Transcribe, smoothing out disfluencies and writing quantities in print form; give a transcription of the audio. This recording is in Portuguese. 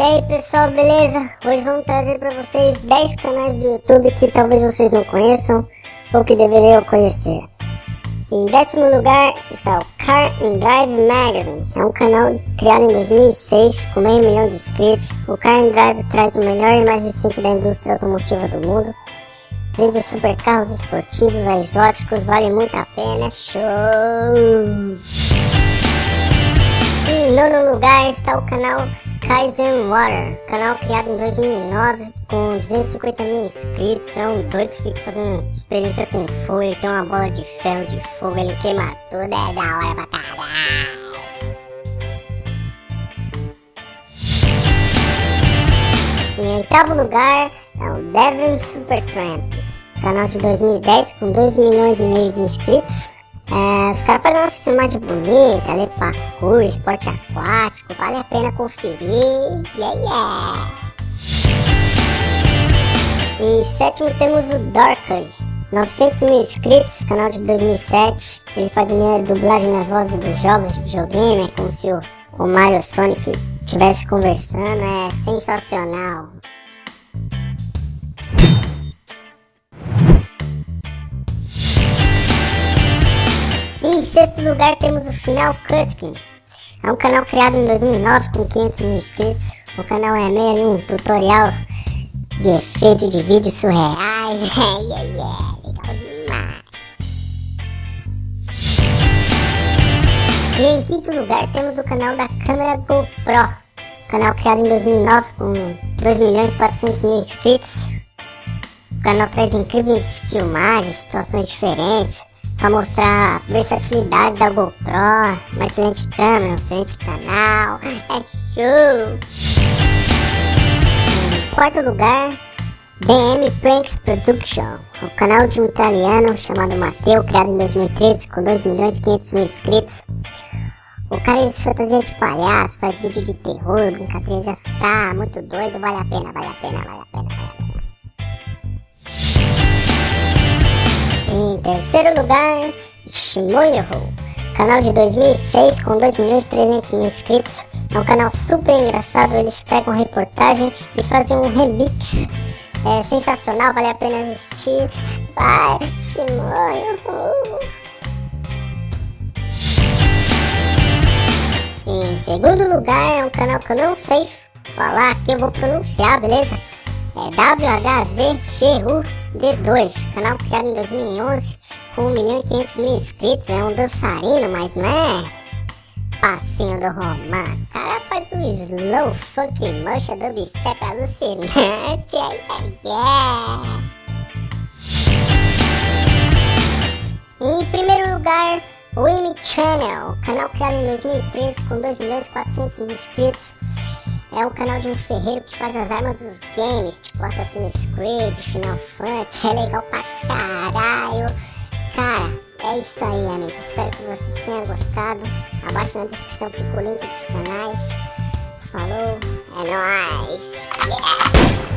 aí pessoal, beleza? Hoje vamos trazer para vocês 10 canais do YouTube que talvez vocês não conheçam ou que deveriam conhecer. Em 10º lugar está o Car and Drive Magazine. É um canal criado em 2006 com meio milhão de inscritos. O Car and Drive traz o melhor e mais recente da indústria automotiva do mundo. Desde supercarros esportivos a exóticos, vale muito a pena. Show! E em 9º lugar está o canal Kaizen Water, canal criado em 2009 com 250 mil inscritos. É um doido que fica fazendo experiência com fogo. Ele tem uma bola de ferro de fogo, ele queima tudo, é da hora pra caralho. Em 8º lugar é o Devon Supertramp, canal de 2010 com 2 milhões e meio de inscritos. Os caras fazem umas filmagens bonitas, ali, parkour, esporte aquático, vale a pena conferir. Yeah! E 7º temos o Dorkly, 900 mil inscritos, canal de 2007. Ele faz dublagem nas vozes dos jogos de videogame, é como se o Mario e o Sonic estivessem conversando, é sensacional. E em 6º lugar temos o Final Cutkin. É um canal criado em 2009 com 500 mil inscritos. O canal é meio ali um tutorial de efeito de vídeos surreais. Legal demais. E em 5º lugar temos o canal da câmera GoPro. Canal criado em 2009 com 2 milhões e 400 mil inscritos. O canal traz incríveis filmagens, situações diferentes, para mostrar a versatilidade da GoPro, uma excelente câmera, um excelente canal, é show! Em 4º lugar, DM Pranks Production, o canal de um italiano chamado Matteo, criado em 2013 com 2 milhões e 500 mil inscritos. O cara se fantasia de palhaço, faz vídeo de terror, brincadeira de assustar, muito doido, vale a pena. Em 3º lugar, Shimoyoho, canal de 2006 com 2 milhões e 300 mil inscritos. É um canal super engraçado, eles pegam reportagem e fazem um remix. É sensacional, vale a pena assistir. Vai, Shimoyoho! Em 2º lugar, é um canal que eu não sei falar, que eu vou pronunciar, beleza? É WHZGUD2, canal criado em 2011 com 1 milhão e 500 mil inscritos. É um dançarino, mas não é passinho do romã. O cara faz um slow funk mancha dubstep alucinante. Yeah. Em 1º lugar, o Amy Channel, canal criado em 2013 com 2 milhões e 400 mil inscritos. É um canal de um ferreiro que faz as armas dos games, tipo Assassin's Creed, Final Fantasy, é legal pra caralho. Cara, é isso aí, amigo. Espero que vocês tenham gostado. Abaixo na descrição fica o link dos canais. Falou, é nóis! Yeah!